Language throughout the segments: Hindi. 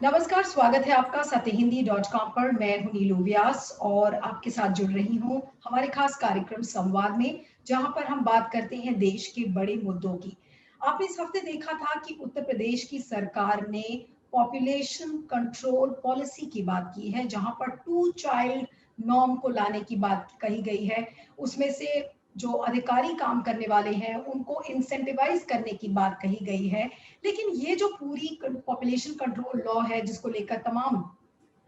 नमस्कार, स्वागत है आपका सत्यहिंदी.com पर। मैं हूं नीलू व्यास और आपके साथ जुड़ रही हूं हमारे खास कार्यक्रम संवाद में, जहां पर हम बात करते हैं देश के बड़े मुद्दों की। आपने इस हफ्ते देखा था कि उत्तर प्रदेश की सरकार ने पॉपुलेशन कंट्रोल पॉलिसी की बात की है, जहां पर टू चाइल्ड नॉर्म को लाने की बात कही गई है। उसमें से जो अधिकारी काम करने वाले हैं उनको इंसेंटिवाइज करने की बात कही गई है। लेकिन ये जो पूरी पॉपुलेशन कंट्रोल लॉ है, जिसको लेकर तमाम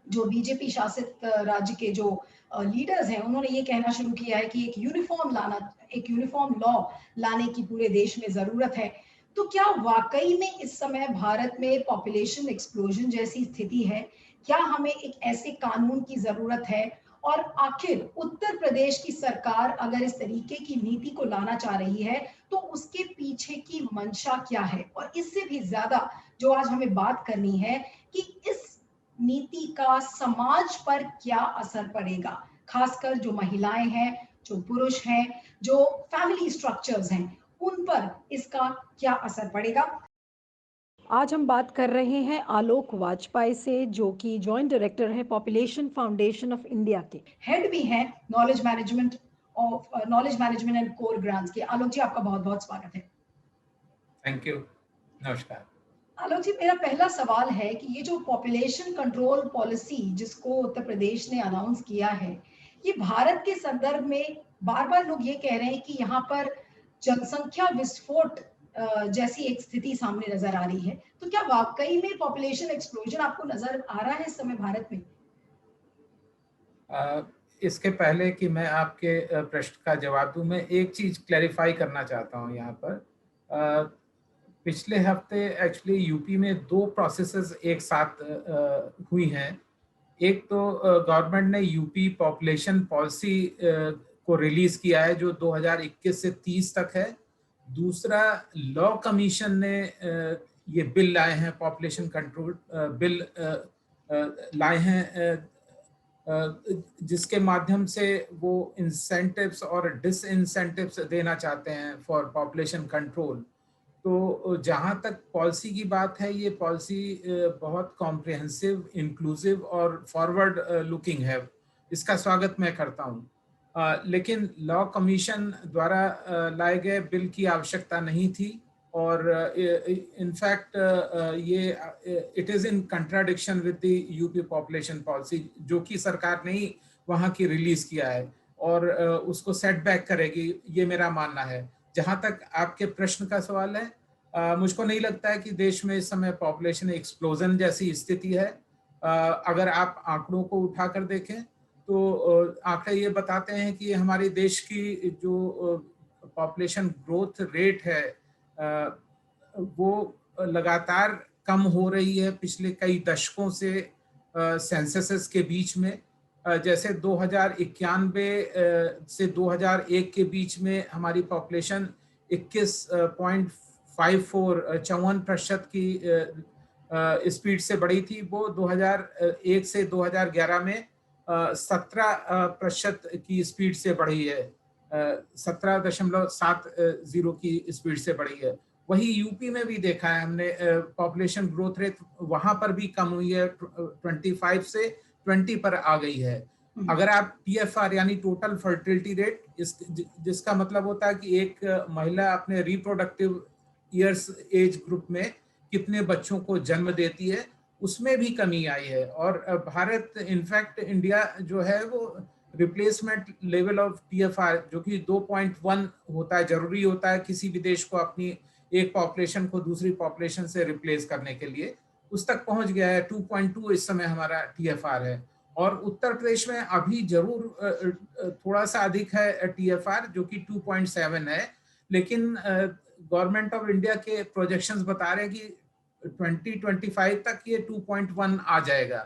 जो बीजेपी शासित राज्य के जो लीडर्स हैं, उन्होंने ये कहना शुरू किया है कि एक यूनिफॉर्म लॉ लाने की पूरे देश में जरूरत है। तो क्या वाकई में इस समय भारत में पॉपुलेशन एक्सप्लोजन जैसी स्थिति है? क्या हमें एक ऐसे कानून की जरूरत है? और आखिर उत्तर प्रदेश की सरकार अगर इस तरीके की नीति को लाना चाह रही है, तो उसके पीछे की मंशा क्या है? और इससे भी ज्यादा जो आज हमें बात करनी है कि इस नीति का समाज पर क्या असर पड़ेगा, खासकर जो महिलाएं हैं, जो पुरुष हैं, जो फैमिली स्ट्रक्चर्स हैं, उन पर इसका क्या असर पड़ेगा। आज हम बात कर रहे हैं आलोक वाजपेयी से, जो कि जॉइंट डायरेक्टर है पॉपुलेशन फाउंडेशन ऑफ इंडिया के, हेड भी हैं knowledge management and core grants के। आलोक जी, आपका बहुत बहुत स्वागत है। Thank you. नमस्कार। आलोक जी, मेरा पहला सवाल है कि ये जो पॉपुलेशन कंट्रोल पॉलिसी जिसको उत्तर प्रदेश ने अनाउंस किया है, ये भारत के संदर्भ में बार बार लोग ये कह रहे हैं कि यहाँ पर जनसंख्या विस्फोट जैसी एक स्थिति सामने नजर आ रही है। तो क्या वाकई में पॉपुलेशन एक्सप्लोजन आपको नजर आ रहा है इस समय भारत में? इसके पहले कि मैं आपके प्रश्न का जवाब दूं, मैं एक चीज क्लैरिफाई करना चाहता हूं यहाँ पर। पिछले हफ्ते एक्चुअली यूपी में दो प्रोसेसेस एक साथ हुई हैं। एक तो गवर्नमेंट ने यूपी पॉपुलेशन पॉलिसी को रिलीज किया है, जो 2021 से 30 तक है। दूसरा, लॉ कमीशन ने ये बिल लाए हैं, पॉपुलेशन कंट्रोल बिल लाए हैं, जिसके माध्यम से वो इंसेंटिव्स और डिसइंसेंटिव्स देना चाहते हैं फॉर पॉपुलेशन कंट्रोल। तो जहाँ तक पॉलिसी की बात है, ये पॉलिसी बहुत कॉम्प्रिहेंसिव, इंक्लूसिव और फॉरवर्ड लुकिंग है। इसका स्वागत मैं करता हूँ। लेकिन लॉ कमीशन द्वारा लाए गए बिल की आवश्यकता नहीं थी, और इनफैक्ट ये it is in contradiction with the UP population policy, जो कि सरकार ने ही वहाँ की रिलीज किया है, और उसको सेटबैक करेगी, ये मेरा मानना है। जहाँ तक आपके प्रश्न का सवाल है, मुझको नहीं लगता है कि देश में इस समय पॉपुलेशन एक्सप्लोजन जैसी स्थिति है। अगर आप आंकड़ों को उठाकर देखें तो आंकड़े ये बताते हैं कि हमारे देश की जो पॉपुलेशन ग्रोथ रेट है वो लगातार कम हो रही है पिछले कई दशकों से सेंसस के बीच में। जैसे 2091 से 2001 के बीच में हमारी पॉपुलेशन 51.54 की स्पीड से बढ़ी थी। वो 2001 से 2011 में 17% की स्पीड से बढ़ी है, 17.70 की स्पीड से बढ़ी है। वही यूपी में भी देखा है हमने, पॉपुलेशन ग्रोथ रेट वहां पर भी कम हुई है, 25 से 20 पर आ गई है। अगर आप TFR यानी टोटल फर्टिलिटी रेट, जिसका मतलब होता है कि एक महिला अपने रिप्रोडक्टिव ईयर्स एज ग्रुप में कितने बच्चों को जन्म देती है, उसमें भी कमी आई है। और भारत, इनफैक्ट इंडिया जो है वो रिप्लेसमेंट लेवल ऑफ TFR, जो कि 2.1 होता है, जरूरी होता है किसी भी देश को अपनी एक पॉपुलेशन को दूसरी पॉपुलेशन से रिप्लेस करने के लिए, उस तक पहुंच गया है। 2.2 इस समय हमारा TFR है। और उत्तर प्रदेश में अभी जरूर थोड़ा सा अधिक है TFR, जो कि 2.7 है। लेकिन गवर्नमेंट ऑफ इंडिया के प्रोजेक्शंस बता रहे हैं कि 2025 तक ये 2.1 आ जाएगा।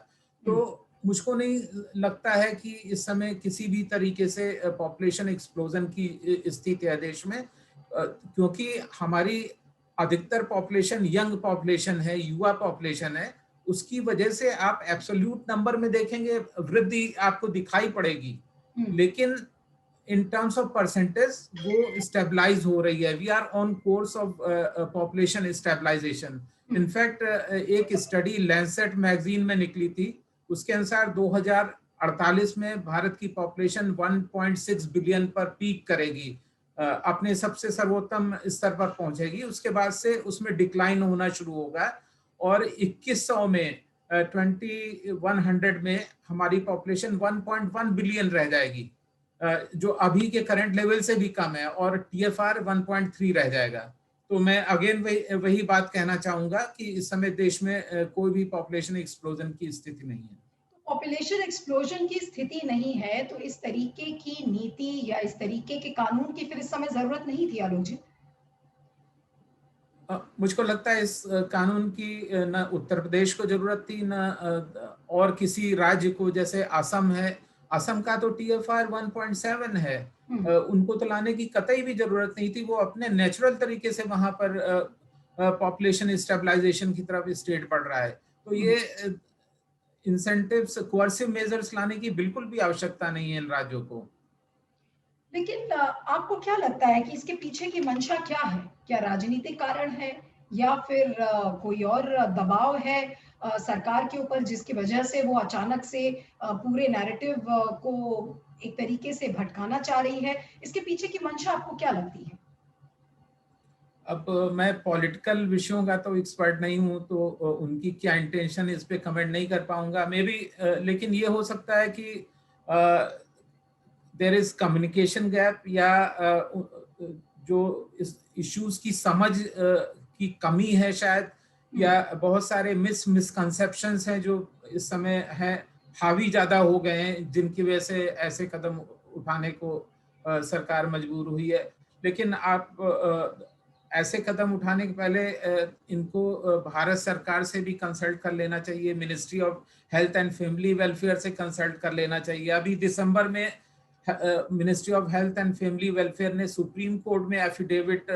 तो मुझको नहीं लगता है कि इस समय किसी भी तरीके से पॉपुलेशन एक्सप्लोजन की स्थिति है देश में, क्योंकि हमारी अधिकतर पॉपुलेशन यंग पॉपुलेशन है, युवा पॉपुलेशन है। उसकी वजह से आप एब्सोल्यूट नंबर में देखेंगे वृद्धि आपको दिखाई पड़ेगी, लेकिन इन टर्म्स ऑफ परसेंटेज वो स्टेबलाइज हो रही है। We are on course of population stabilisation. In fact एक स्टडी लैंसेट मैगजीन में निकली थी, उसके अनुसार 2048 में भारत की पॉपुलेशन 1.6 बिलियन पर पीक करेगी, अपने सबसे सर्वोत्तम स्तर पर पहुंचेगी। उसके बाद से उसमें डिक्लाइन होना शुरू होगा और 2100 में 2100 में हमारी पॉपुलेशन 1.1 बिलियन रह जाएगी, जो अभी के करंट लेवल से भी कम है, और टीएफआर 1.3 रह जाएगा। तो मैं अगेन वही बात कहना चाहूंगा कि इस समय देश में कोई भी पॉपुलेशन एक्सप्लोजन की स्थिति नहीं है। पॉपुलेशन एक्सप्लोजन की स्थिति नहीं है तो इस तरीके की नीति या इस तरीके के कानून की फिर इस समय जरूरत नहीं थी आलोक जी? मुझको लगता है इस कानून की न उत्तर प्रदेश को जरूरत थी, न और किसी राज्य को। जैसे असम है, असम का तो टीएफआर 1.7 है, उनको तो लाने की कतई भी जरूरत नहीं थी। वो अपने नेचुरल तरीके से वहां पर पॉपुलेशन स्टेबलाइजेशन की तरफ स्टेट बढ़ रहा है। तो ये इंसेंटिव्स, कोर्सिव मेजर्स लाने की बिल्कुल भी आवश्यकता नहीं है इन राज्यों को। लेकिन आपको क्या लगता है कि इसके पीछे की मंशा क्या है? क्या राजनीतिक कारण है या फिर कोई और दबाव है सरकार के ऊपर, जिसकी वजह से वो अचानक से पूरे नैरेटिव को एक तरीके से भटकाना चाह रही है? इसके पीछे की मंशा आपको क्या लगती है? अब मैं पॉलिटिकल विषयों का तो एक्सपर्ट नहीं हूं, तो उनकी क्या इंटेंशन इस पे कमेंट नहीं कर पाऊंगा मे बी। लेकिन ये हो सकता है कि देयर इज कम्युनिकेशन गैप, या जो इस इश्यूज की समझ की कमी है शायद, या बहुत सारे मिसकंसेप्शंस हैं जो इस समय है, हावी ज्यादा हो गए हैं, जिनकी वजह से ऐसे कदम उठाने को सरकार मजबूर हुई है। लेकिन आप ऐसे कदम उठाने के पहले इनको भारत सरकार से भी कंसल्ट कर लेना चाहिए, ministry of health and family welfare से कंसल्ट कर लेना चाहिए। अभी दिसंबर में ministry of health and family welfare ने सुप्रीम कोर्ट में एफिडेविट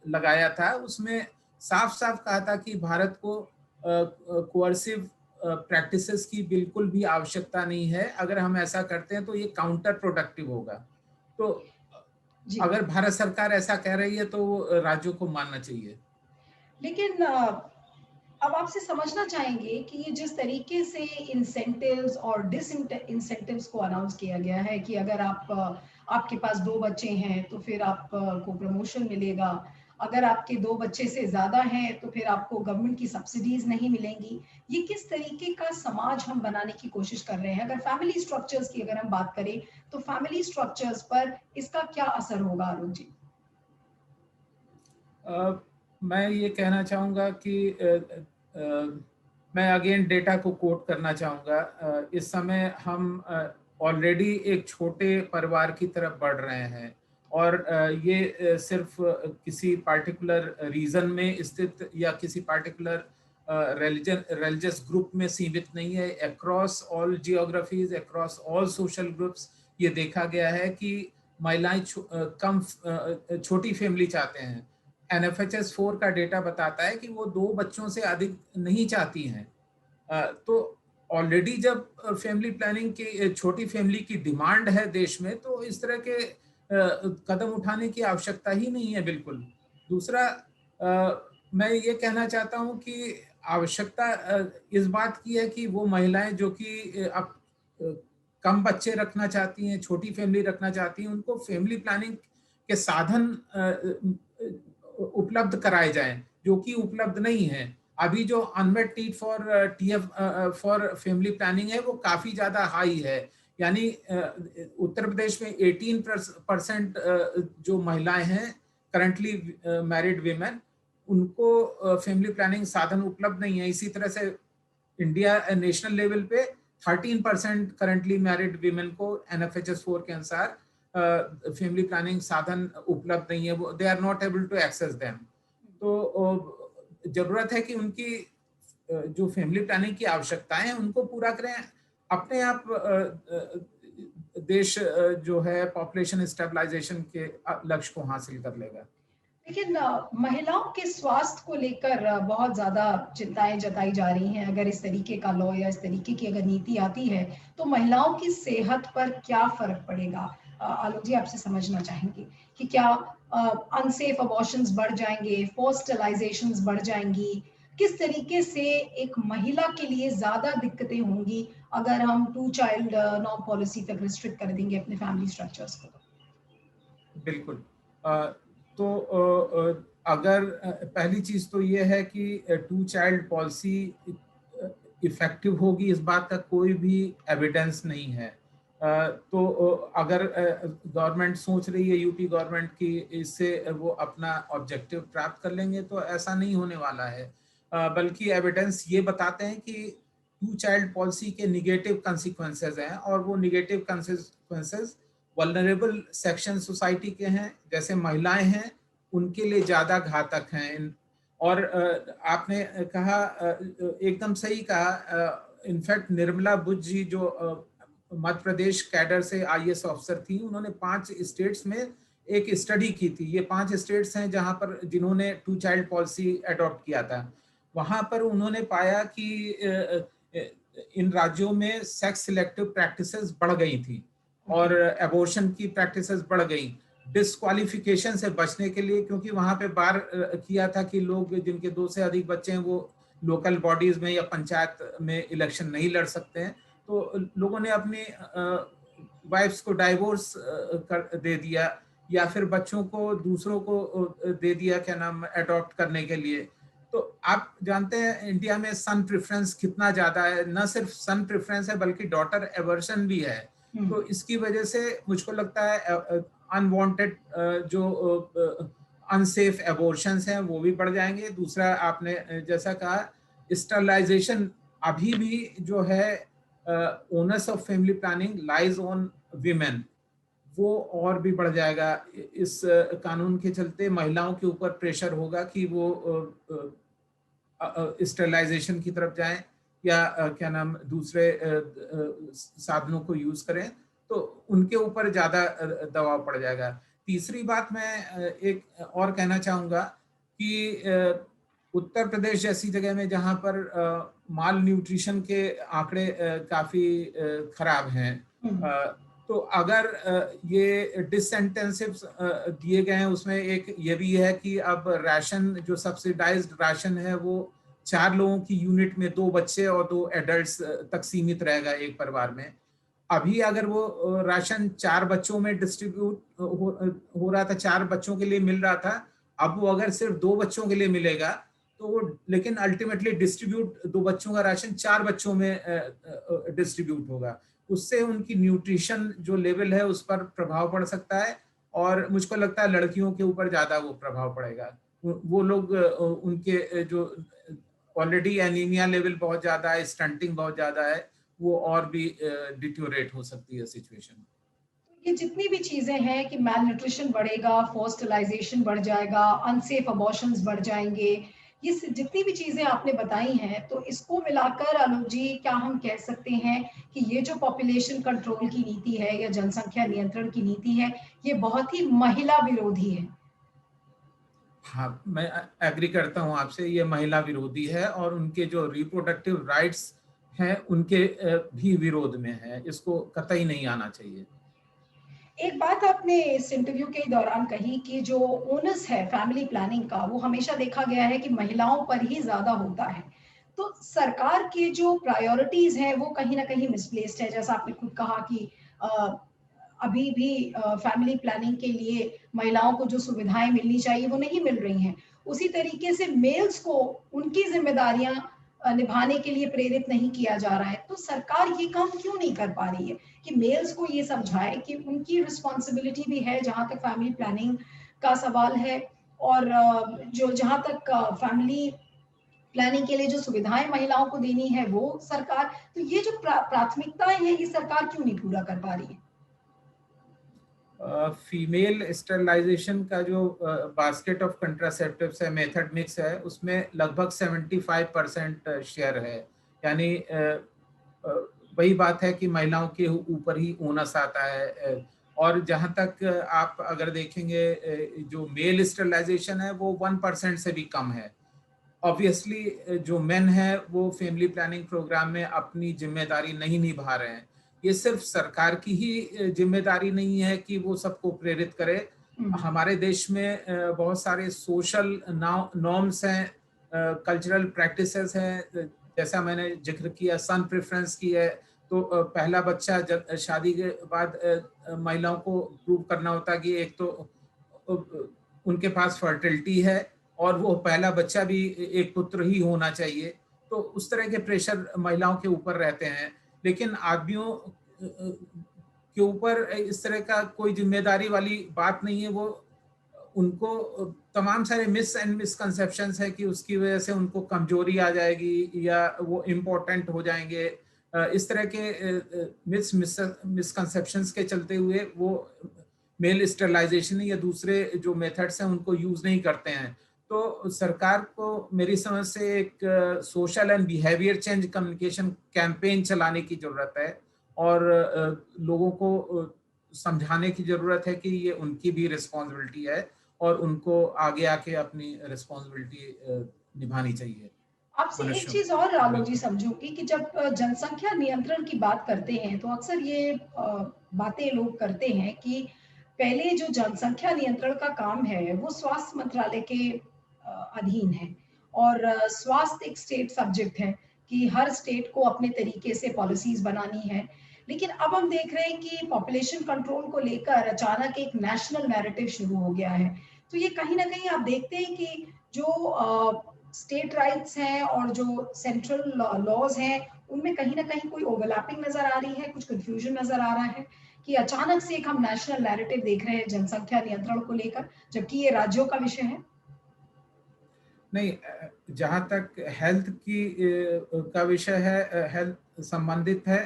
लगाया था। उसमें साफ साफ कहा था कि भारत को कोअर्सिव प्रैक्टिसेस की बिल्कुल भी आवश्यकता नहीं है। अगर हम ऐसा करते हैं तो ये काउंटर प्रोडक्टिव होगा। तो अगर भारत सरकार ऐसा कह रही है तो राज्यों को मानना चाहिए। लेकिन अब आपसे समझना चाहेंगे कि ये जिस तरीके से इंसेंटिव्स और इंसेंटिव्स को अनाउंस किया गया है कि अगर आपके पास 2 बच्चे हैं तो फिर आपको प्रमोशन मिलेगा, अगर आपके 2 बच्चे से ज्यादा हैं तो फिर आपको गवर्नमेंट की सब्सिडीज नहीं मिलेंगी। ये किस तरीके का समाज हम बनाने की कोशिश कर रहे हैं? अगर फैमिली स्ट्रक्चर्स की अगर हम बात करें तो फैमिली स्ट्रक्चर्स पर इसका क्या असर होगा आलोक जी? मैं ये कहना चाहूँगा कि मैं अगेन डेटा को कोट करना चाहूँगा। इस समय हम ऑलरेडी एक छोटे परिवार की तरफ बढ़ रहे हैं, और ये सिर्फ किसी पार्टिकुलर रीजन में स्थित या किसी पार्टिकुलर रिलीजियस ग्रुप में सीमित नहीं है। Across all geographies, across all social groups ये देखा गया है कि महिलाएं छोटी फैमिली चाहते हैं। NFHS 4 का डेटा बताता है कि वो 2 बच्चों से अधिक नहीं चाहती हैं। तो ऑलरेडी जब फैमिली प्लानिंग की, छोटी फैमिली की डिमांड है देश में, तो इस तरह के कदम उठाने की आवश्यकता ही नहीं है बिल्कुल। दूसरा, मैं ये कहना चाहता हूँ कि आवश्यकता इस बात की है कि वो महिलाएं जो कि अब कम बच्चे रखना चाहती हैं, छोटी फैमिली रखना चाहती हैं, उनको फैमिली प्लानिंग के साधन उपलब्ध कराए जाएं, जो कि उपलब्ध नहीं है। अभी जो unmet need for family planning है वो काफी ज्यादा हाई है। यानी उत्तर प्रदेश में 18% जो महिलाएं हैं करंटली मैरिड वीमेन, उनको फैमिली प्लानिंग साधन उपलब्ध नहीं है। इसी तरह से इंडिया नेशनल लेवल पे 13% करंटली मैरिड वीमेन को NFHS 4 के अनुसार फैमिली प्लानिंग साधन उपलब्ध नहीं है, वो they are not able to access them. तो जरूरत है कि उनकी जो फैमिली प्लानिंग की आवश्यकताएं हैं उनको पूरा करें। अपने आप देश जो है पॉपुलेशन स्टेबलाइजेशन के लक्ष्य को हासिल कर लेगा। लेकिन महिलाओं के स्वास्थ्य को लेकर बहुत ज्यादा चिंताएं जताई जा रही हैं। अगर इस तरीके का लॉ या इस तरीके की अगर नीति आती है तो महिलाओं की सेहत पर क्या फर्क पड़ेगा? आलोक जी, आपसे समझना चाहेंगे कि क्या अनसेफ अबॉर्शंस बढ़ जाएंगे, फोर्स्ड स्टरलाइजेशंस बढ़ जाएंगी, किस तरीके से एक महिला के लिए ज्यादा दिक्कतें होंगी अगर हम 2 चाइल्ड नॉर्म पॉलिसी तक रिस्ट्रिक्ट कर देंगे अपने फैमिली स्ट्रक्चर्स को? बिल्कुल। तो अगर पहली चीज तो ये है कि 2 चाइल्ड पॉलिसी इफेक्टिव होगी, इस बात का कोई भी एविडेंस नहीं है। तो अगर गवर्नमेंट सोच रही है, यूपी गवर्नमेंट की, इससे वो अपना ऑब्जेक्टिव प्राप्त कर लेंगे, तो ऐसा नहीं होने वाला है। बल्कि एविडेंस ये बताते हैं कि 2 चाइल्ड पॉलिसी के निगेटिव कंसिक्वेंसेस हैं, और वो negative consequences vulnerable section society के हैं, जैसे महिलाएं हैं, उनके लिए ज्यादा घातक हैं। और आपने कहा, एकदम सही कहा। इनफैक्ट निर्मला बुच जी, जो मध्य प्रदेश कैडर से आईएएस ऑफिसर थी, उन्होंने 5 स्टेट्स में एक स्टडी की थी। ये 5 स्टेट्स हैं जहां पर जिन्होंने 2 चाइल्ड पॉलिसी अडॉप्ट किया था। वहां पर उन्होंने पाया कि इन राज्यों में सेक्स सिलेक्टिव प्रैक्टिसेस बढ़ गई थी और एबॉर्शन की प्रैक्टिसेस बढ़ गई, डिस्क्वालिफिकेशन से बचने के लिए, क्योंकि वहां पे बार किया था कि लोग जिनके 2 से अधिक बच्चे हैं वो लोकल बॉडीज में या पंचायत में इलेक्शन नहीं लड़ सकते हैं। तो लोगों ने अपनी वाइफ्स को डाइवोर्स कर दे दिया, या फिर बच्चों को दूसरों को दे दिया, क्या नाम, अडॉप्ट करने के लिए। तो आप जानते हैं इंडिया में सन प्रेफरेंस कितना ज्यादा है। न सिर्फ सन प्रेफरेंस है बल्कि डॉटर एवर्शन भी है। तो इसकी वजह से मुझको लगता है अनवांटेड जो अनसेफ एबॉर्शंस हैं वो भी बढ़ जाएंगे। दूसरा, आपने जैसा कहा, स्टरलाइजेशन अभी भी जो है, owners of family planning lies on women, वो और भी बढ़ जाएगा। इस कानून के चलते महिलाओं के ऊपर प्रेशर होगा कि वो स्टरलाइजेशन की तरफ जाएं, या क्या नाम, दूसरे साधनों को यूज करें, तो उनके ऊपर ज्यादा दबाव पड़ जाएगा। तीसरी बात मैं एक और कहना चाहूंगा कि उत्तर प्रदेश जैसी जगह में जहां पर माल न्यूट्रिशन के आंकड़े काफी खराब हैं, तो अगर ये डिसइंटेंसिव्स दिए गए हैं, उसमें एक ये भी है कि अब राशन, जो सब्सिडाइज्ड राशन है, वो 4 लोगों की यूनिट में 2 बच्चे और 2 एडल्ट्स तक सीमित रहेगा एक परिवार में। अभी अगर वो राशन 4 बच्चों में डिस्ट्रीब्यूट हो रहा था, 4 बच्चों के लिए मिल रहा था, अब वो अगर सिर्फ 2 बच्चों के लिए मिलेगा, तो वो लेकिन अल्टीमेटली डिस्ट्रीब्यूट 2 बच्चों का राशन 4 बच्चों में डिस्ट्रीब्यूट होगा। उससे उनकी न्यूट्रिशन जो लेवल है उस पर प्रभाव पड़ सकता है, और मुझको लगता है लड़कियों के ऊपर ज्यादा वो प्रभाव पड़ेगा। वो लोग, उनके जो ऑलरेडी एनीमिया लेवल बहुत ज्यादा है, स्टंटिंग बहुत ज्यादा है, वो और भी डिटोरेट हो सकती है सिचुएशन। ये जितनी भी चीजें हैं कि मैल न्यूट्रिशन बढ़ेगा, फॉस्टलाइजेशन बढ़ जाएगा, अनसेफ अबॉर्शंस बढ़ जाएंगे, ये जितनी भी चीजें आपने बताई हैं, तो इसको मिलाकर आलोक जी क्या हम कह सकते हैं कि ये जो पॉपुलेशन कंट्रोल की नीति है या जनसंख्या नियंत्रण की नीति है, ये बहुत ही महिला विरोधी है? हाँ, मैं एग्री करता हूँ आपसे, ये महिला विरोधी है, और उनके जो रिप्रोडक्टिव राइट्स हैं उनके भी विरोध में है। इसको कतई नहीं आना चाहिए। एक बात आपने इस इंटरव्यू के दौरान कही कि जो ओनस है फैमिली प्लानिंग का, वो हमेशा देखा गया है कि महिलाओं पर ही ज्यादा होता है। तो सरकार के जो प्रायोरिटीज हैं वो कहीं ना कहीं मिसप्लेस्ड है। जैसा आपने खुद कहा कि अभी भी फैमिली प्लानिंग के लिए महिलाओं को जो सुविधाएं मिलनी चाहिए वो नहीं मिल रही हैं। उसी तरीके से मेल्स को उनकी जिम्मेदारियां निभाने के लिए प्रेरित नहीं किया जा रहा है। तो सरकार ये काम क्यों नहीं कर पा रही है कि मेल्स को ये समझाए कि उनकी रिस्पॉन्सिबिलिटी भी है जहां तक फैमिली प्लानिंग का सवाल है, और जो जहां तक फैमिली प्लानिंग के लिए जो सुविधाएं महिलाओं को देनी है वो सरकार, तो ये जो प्राथमिकताएं हैं ये सरकार क्यों नहीं पूरा कर पा रही है? फीमेल स्टरलाइजेशन का जो बास्केट ऑफ कंट्रासेप्टिव्स है, मेथड मिक्स है, उसमें लगभग 75% शेयर है। यानी वही बात है कि महिलाओं के ऊपर ही ओनस आता है। और जहां तक आप अगर देखेंगे, जो मेल स्टरलाइजेशन है वो 1% से भी कम है। ऑब्वियसली जो मेन है वो फैमिली प्लानिंग प्रोग्राम में अपनी जिम्मेदारी नहीं निभा रहे हैं। ये सिर्फ सरकार की ही जिम्मेदारी नहीं है कि वो सबको प्रेरित करे। हमारे देश में बहुत सारे सोशल नॉर्म्स हैं कल्चरल प्रैक्टिसेस हैं, जैसा मैंने जिक्र किया, सन प्रेफरेंस की है, तो पहला बच्चा जब शादी के बाद महिलाओं को प्रूव करना होता है कि एक तो उनके पास फर्टिलिटी है और वो पहला बच्चा भी एक पुत्र ही होना चाहिए। तो उस तरह के प्रेशर महिलाओं के ऊपर रहते हैं, लेकिन आदमियों के ऊपर इस तरह का कोई जिम्मेदारी वाली बात नहीं है। वो उनको तमाम सारे मिस एंड मिसकंसेप्शंस है कि उसकी वजह से उनको कमजोरी आ जाएगी या वो इम्पोर्टेंट हो जाएंगे। इस तरह के मिसकंसेप्शंस के चलते हुए वो मेल स्टरलाइजेशन या दूसरे जो मेथड्स हैं उनको यूज नहीं करते हैं। तो सरकार को मेरी समझ से एक social and behaviour change communication campaign चलाने की जरूरत है और लोगों को समझाने की जरूरत है कि ये उनकी भी रिस्पॉन्सिबिलिटी है और उनको आगे आके अपनी रिस्पॉन्सिबिलिटी निभानी चाहिए। आपसे एक मनुष्यों चीज और आलोक जी बिल्कुल। समझूंगी कि जब जनसंख्या नियंत्रण की बात करते हैं तो अक्सर ये बातें लोग करते हैं कि पहले जो जनसंख्या नियंत्रण का काम है वो स्वास्थ्य मंत्रालय के अधीन है और स्वास्थ्य एक स्टेट सब्जेक्ट है कि हर स्टेट को अपने तरीके से पॉलिसीज बनानी है। लेकिन अब हम देख रहे हैं कि पॉपुलेशन कंट्रोल को लेकर अचानक एक नेशनल नैरेटिव शुरू हो गया है। तो ये कहीं ना कहीं आप देखते हैं कि जो स्टेट राइट्स हैं और जो सेंट्रल लॉज हैं उनमें कहीं ना कहीं कोई ओवरलैपिंग नजर आ रही है, कुछ कंफ्यूजन नजर आ रहा है कि अचानक से एक हम नेशनल नैरेटिव देख रहे हैं जनसंख्या नियंत्रण को लेकर, जबकि ये राज्यों का विषय है। नहीं, जहाँ तक हेल्थ की का विषय है, हेल्थ संबंधित है,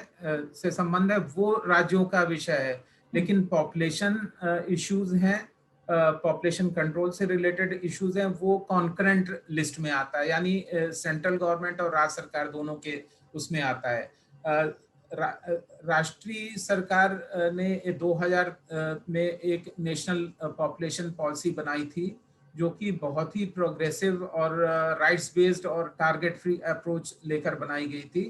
से संबंध है, वो राज्यों का विषय है। लेकिन पॉपुलेशन इश्यूज हैं, पॉपुलेशन कंट्रोल से रिलेटेड इश्यूज हैं, वो कॉन्करेंट लिस्ट में आता है, यानी सेंट्रल गवर्नमेंट और राज्य सरकार दोनों के उसमें आता है। राष्ट्रीय सरकार ने 2000 में एक नेशनल पॉपुलेशन पॉलिसी बनाई थी जो कि बहुत ही प्रोग्रेसिव और राइट्स बेस्ड और टारगेट फ्री अप्रोच लेकर बनाई गई थी।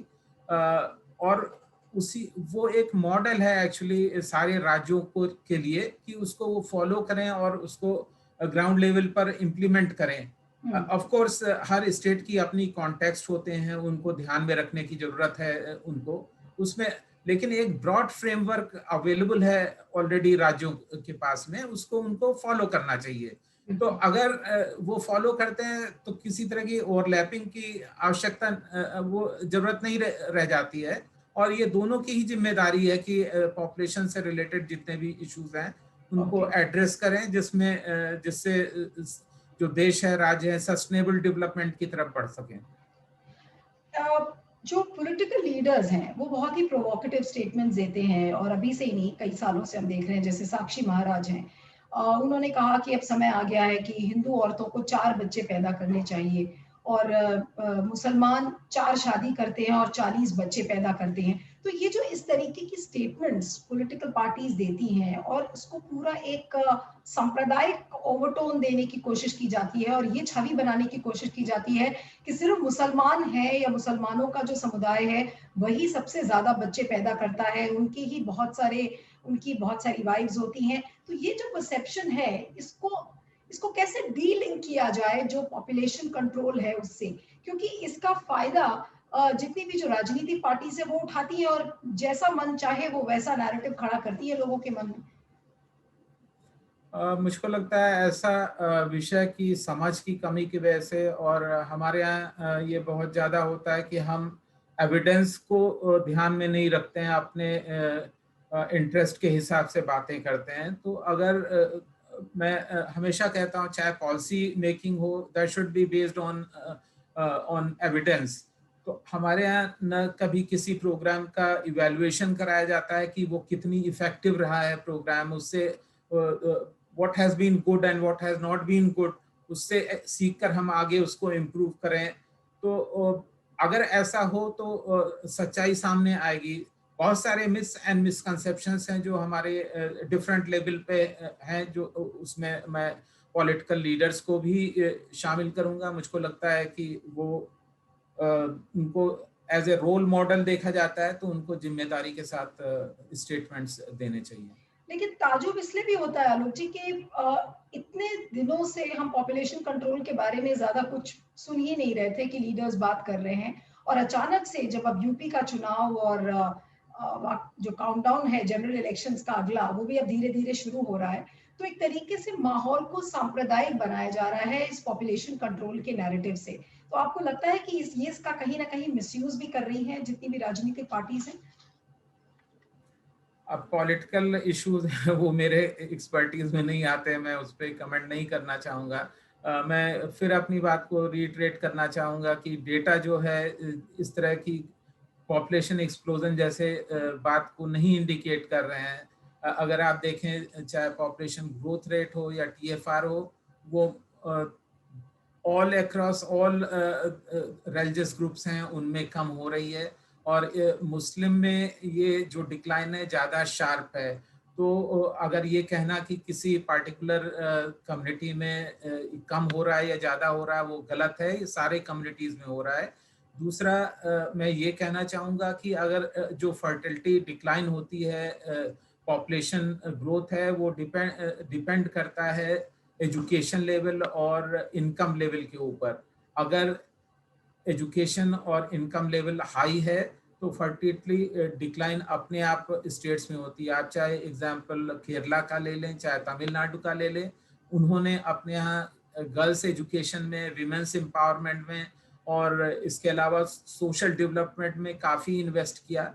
और उसी वो एक मॉडल है एक्चुअली सारे राज्यों को के लिए कि उसको वो फॉलो करें और उसको ग्राउंड लेवल पर इम्प्लीमेंट करें। ऑफ कोर्स हर स्टेट की अपनी कॉन्टेक्स्ट होते हैं, उनको ध्यान में रखने की जरूरत है उनको उसमें, लेकिन एक ब्रॉड फ्रेमवर्क अवेलेबल है ऑलरेडी राज्यों के पास में, उसको उनको फॉलो करना चाहिए। तो अगर वो फॉलो करते हैं तो किसी तरह की ओवरलैपिंग की आवश्यकता वो जरूरत नहीं रह जाती है। और ये दोनों की ही जिम्मेदारी है कि पॉपुलेशन से रिलेटेड जितने भी इश्यूज हैं उनको एड्रेस करें, जिसमें जिससे जो देश है, राज्य है, सस्टेनेबल डेवलपमेंट की तरफ बढ़ सकें। जो पॉलिटिकल लीडर्स हैं वो बहुत ही प्रोवोकेटिव स्टेटमेंट्स देते हैं और अभी से ही नहीं, कई सालों से हम देख रहे हैं। जैसे साक्षी महाराज हैं, उन्होंने कहा कि अब समय आ गया है कि हिंदू औरतों को 4 बच्चे पैदा करने चाहिए और मुसलमान 4 शादी करते हैं और 40 बच्चे पैदा करते हैं। तो ये जो इस तरीके की स्टेटमेंट्स पॉलिटिकल पार्टीज देती हैं और उसको पूरा एक सांप्रदायिक ओवरटोन देने की कोशिश की जाती है और ये छवि बनाने की कोशिश की जाती है कि सिर्फ मुसलमान है या मुसलमानों का जो समुदाय है वही सबसे ज्यादा बच्चे पैदा करता है, उनकी बहुत सारी वाइफ्स होती हैं। तो ये जो परसेप्शन है इसको इसको कैसे डीलिंक किया जाए जो पॉपुलेशन कंट्रोल है उससे, क्योंकि इसका फायदा जितनी भी जो राजनीतिक पार्टी से वो उठाती है और जैसा मन चाहे वो वैसा नैरेटिव खड़ा करती है लोगों के मन में। मुझको लगता है ऐसा विषय की समझ की कमी की वजह से, और हमारे यहाँ ये बहुत ज़्यादा होता है कि हम एविडेंस को ध्यान में नहीं रखते हैं, अपने इंटरेस्ट के हिसाब से बातें करते हैं। तो अगर मैं हमेशा कहता हूँ चाहे पॉलिसी मेकिंग हो, that should be based on on evidence. तो हमारे यहाँ न कभी किसी प्रोग्राम का इवैल्यूएशन कराया जाता है कि वो कितनी इफेक्टिव रहा है प्रोग्राम, उससे what has been good and what has not been good, उससे सीख कर हम आगे उसको इम्प्रूव करें। तो अगर ऐसा हो तो सच्चाई सामने आएगी। बहुत सारे मिस एंड मिसकंसेप्शंस हैं जो हमारे डिफरेंट लेवल पे हैं, जो उसमें मैं पॉलिटिकल लीडर्स को भी शामिल करूंगा। मुझको लगता है कि वो उनको एज ए रोल मॉडल देखा जाता है, तो उनको जिम्मेदारी के साथ स्टेटमेंट्स देने चाहिए। लेकिन ताजुब इसलिए भी होता है आलोक जी कि इतने दिनों से हम पॉपुलेशन कंट्रोल के बारे में ज़्यादा कुछ सुन ही नहीं रहे थे कि लीडर्स बात कर रहे हैं, और अचानक से जब अब यूपी का चुनाव और जो काउंटडाउन है जनरल इलेक्शंस का अगला, वो भी अब धीरे-धीरे शुरू हो रहा है। तो एक तरीके से माहौल को सांप्रदायिक बनाया जा रहा है इस पॉपुलेशन कंट्रोल के नैरेटिव से। तो आपको लगता है कि इसका कहीं न कहीं मिसयूज़ भी कर रही हैं जितनी भी राजनीतिक पार्टीज़ हैं? अब पॉलिटिकल इश्यूज हैं वो मेरे एक्सपर्टीज में नहीं आते हैं, मैं उस पर कमेंट नहीं करना चाहूँगा। मैं फिर अपनी बात को रिट्रेट करना चाहूँगा कि डेटा जो है इस तरह की पॉपुलेशन एक्सप्लोजन जैसे बात को नहीं इंडिकेट कर रहे हैं। अगर आप देखें चाहे पॉपुलेशन ग्रोथ रेट हो या टीएफआर हो, वो all across all religious groups हैं उनमें कम हो रही है, और मुस्लिम में ये जो डिक्लाइन है ज़्यादा शार्प है। तो अगर ये कहना कि किसी पार्टिकुलर कम्युनिटी में कम हो रहा है या ज़्यादा हो रहा है वो गलत है, ये सारे कम्युनिटीज़ में हो रहा है। दूसरा मैं ये कहना चाहूँगा कि अगर जो फर्टिलिटी डिक्लाइन होती है, पॉपुलेशन ग्रोथ है, वो डिपेंड करता है एजुकेशन लेवल और इनकम लेवल के ऊपर। अगर एजुकेशन और इनकम लेवल हाई है तो फर्टिलिटी डिक्लाइन अपने आप स्टेट्स में होती है। आप चाहे एग्जांपल केरला का ले लें, चाहे तमिलनाडु का ले लें, उन्होंने अपने यहाँ गर्ल्स एजुकेशन में, विमेंस एम्पावरमेंट में और इसके अलावा सोशल डेवलपमेंट में काफ़ी इन्वेस्ट किया।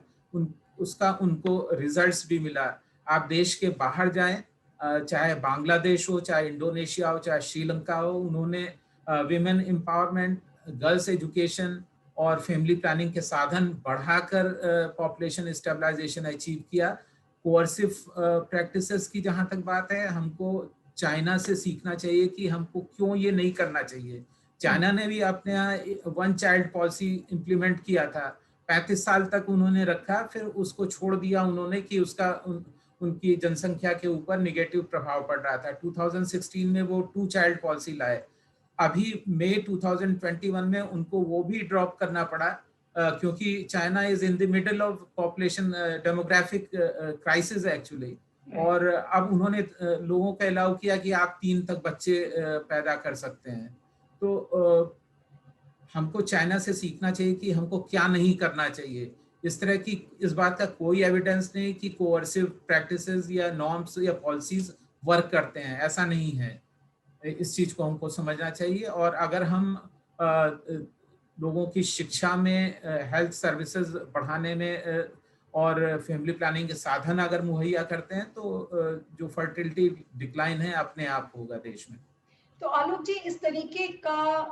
उसका उनको रिजल्ट्स भी मिला। आप देश के बाहर जाएं, चाहे बांग्लादेश हो, चाहे इंडोनेशिया हो, चाहे श्रीलंका हो, उन्होंने विमेन एम्पावरमेंट, गर्ल्स एजुकेशन और फैमिली प्लानिंग के साधन बढ़ाकर पॉपुलेशन स्टेबलाइजेशन अचीव किया। कोअर्सिव प्रैक्टिसेस की जहां तक बात है, हमको चाइना से सीखना चाहिए कि हमको क्यों ये नहीं करना चाहिए। चाइना ने भी अपने यहाँ वन चाइल्ड पॉलिसी इंप्लीमेंट किया था, 35 साल तक उन्होंने रखा, फिर उसको छोड़ दिया उन्होंने कि उसका उनकी जनसंख्या के ऊपर निगेटिव प्रभाव पड़ रहा था। 2016 में वो 2 चाइल्ड पॉलिसी लाए। अभी मई 2021 में उनको वो भी ड्रॉप करना पड़ा, क्योंकि China is in the middle of population demographic crisis actually. और अब उन्होंने लोगों को अलाउ किया कि आप 3 तक बच्चे पैदा कर सकते हैं। तो हमको चाइना से सीखना चाहिए कि हमको क्या नहीं करना चाहिए। इस तरह की इस बात का कोई एविडेंस नहीं कि कोअर्सिव प्रैक्टिसेस या नॉर्म्स या पॉलिसीज वर्क करते हैं, ऐसा नहीं है। इस चीज को हमको समझना चाहिए। और अगर हम लोगों की शिक्षा में, हेल्थ सर्विसेज बढ़ाने में और फैमिली प्लानिंग के साधन अगर मुहैया करते हैं तो जो फर्टिलिटी डिक्लाइन है अपने आप होगा देश में। तो आलोक जी, इस तरीके का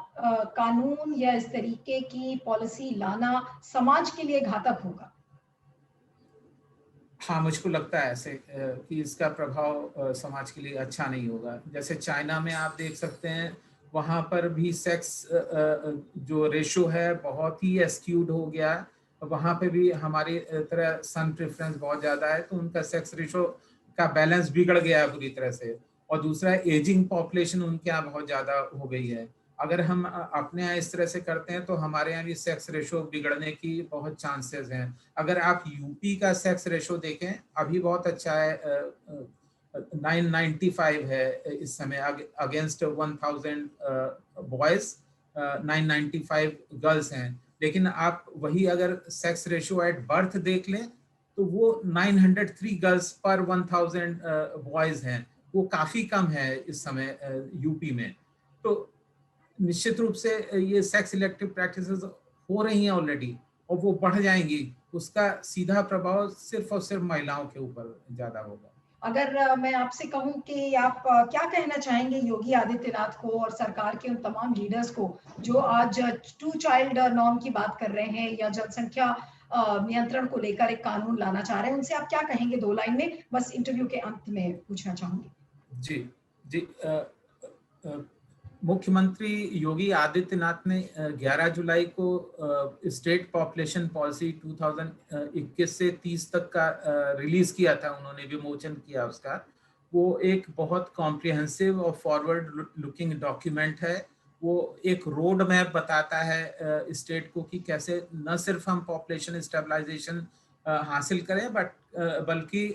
कानून या इस तरीके की पॉलिसी लाना समाज के लिए घातक होगा? हाँ, मुझको लगता है ऐसे कि इसका प्रभाव समाज के लिए अच्छा नहीं होगा। जैसे चाइना में आप देख सकते हैं, वहाँ पर भी सेक्स जो रेशो है बहुत ही एस्क्यूड हो गया। वहाँ पे भी हमारी तरह सन प्रेफरेंस बहुत ज़्यादा है, तो उनका सेक्स रेशो का बैलेंस बिगड़ गया है पूरी तरह से। और दूसरा, एजिंग पॉपुलेशन उनके यहाँ बहुत ज़्यादा हो गई है। अगर हम अपने यहाँ इस तरह से करते हैं तो हमारे यहाँ भी सेक्स रेशो बिगड़ने की बहुत चांसेस हैं। अगर आप यूपी का सेक्स रेशो देखें, अभी बहुत अच्छा है, 995 है इस समय, अगेंस्ट 1000 बॉयज, 995 गर्ल्स हैं। लेकिन आप वही अगर सेक्स रेशो एट बर्थ देख लें तो वो 903 गर्ल्स पर 1000 बॉयज हैं। वो काफी कम है इस समय यूपी में। तो निश्चित रूप से ये सेक्स सिलेक्टिव प्रैक्टिसेस हो रही हैं ऑलरेडी, और वो बढ़ जाएंगी। उसका सीधा प्रभाव सिर्फ और सिर्फ महिलाओं के ऊपर ज्यादा होगा। अगर मैं आपसे कहूं कि आप क्या कहना चाहेंगे योगी आदित्यनाथ को और सरकार के उन तमाम लीडर्स को जो आज 2 चाइल्ड नॉर्म की बात कर रहे हैं या जनसंख्या नियंत्रण को लेकर एक कानून लाना चाह रहे हैं, उनसे आप क्या कहेंगे 2 लाइन में? बस इंटरव्यू के अंत में पूछना चाहूंगी। जी जी, मुख्यमंत्री योगी आदित्यनाथ ने 11 जुलाई को स्टेट पॉपुलेशन पॉलिसी 2021 से 30 तक का रिलीज किया था, उन्होंने विमोचन किया उसका। वो एक बहुत कॉम्प्रिहेंसिव और फॉरवर्ड लुकिंग डॉक्यूमेंट है। वो एक रोड मैप बताता है स्टेट को कि कैसे न सिर्फ हम पॉपुलेशन स्टेबलाइजेशन हासिल करें बल्कि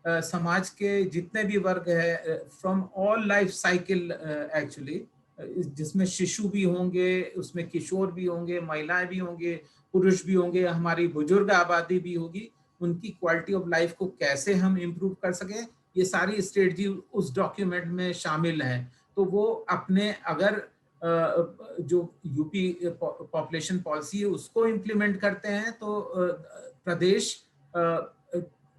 समाज के जितने भी वर्ग है, from all life cycle actually, जिसमें शिशु भी होंगे, उसमें किशोर भी होंगे, महिलाएं भी होंगे, पुरुष भी होंगे, हमारी बुजुर्ग आबादी भी होगी, उनकी क्वालिटी ऑफ लाइफ को कैसे हम इम्प्रूव कर सकें, ये सारी स्ट्रेटजी उस डॉक्यूमेंट में शामिल हैं। तो वो अपने अगर जो यूपी पॉपुलेशन पॉलिसी है उसको इम्प्लीमेंट करते हैं तो प्रदेश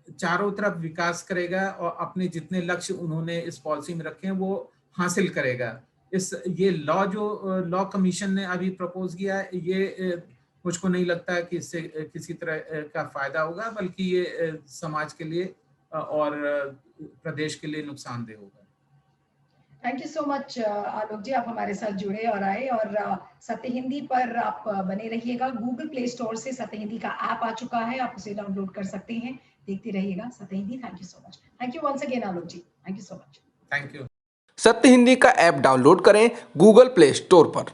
चारों तरफ विकास करेगा और अपने जितने लक्ष्य उन्होंने इस पॉलिसी में रखे हैं वो हासिल करेगा। ये लॉ जो लॉ कमीशन ने अभी प्रपोज किया है, ये मुझको नहीं लगता कि इससे किसी तरह का फायदा होगा, बल्कि ये समाज के लिए और प्रदेश के लिए नुकसानदेह होगा। थैंक यू सो मच आलोक जी, आप हमारे साथ जुड़े और आए, और सत्य हिंदी पर आप बने रहिएगा। गूगल प्ले स्टोर से सत्य हिंदी का ऐप आ चुका है, आप उसे डाउनलोड कर सकते हैं। देखते रहिएगा Satya Hindi. Thank you so much. Thank you once again Alok ji, thank you so much. Thank you. Satya Hindi का ऐप डाउनलोड करें गूगल प्ले स्टोर पर।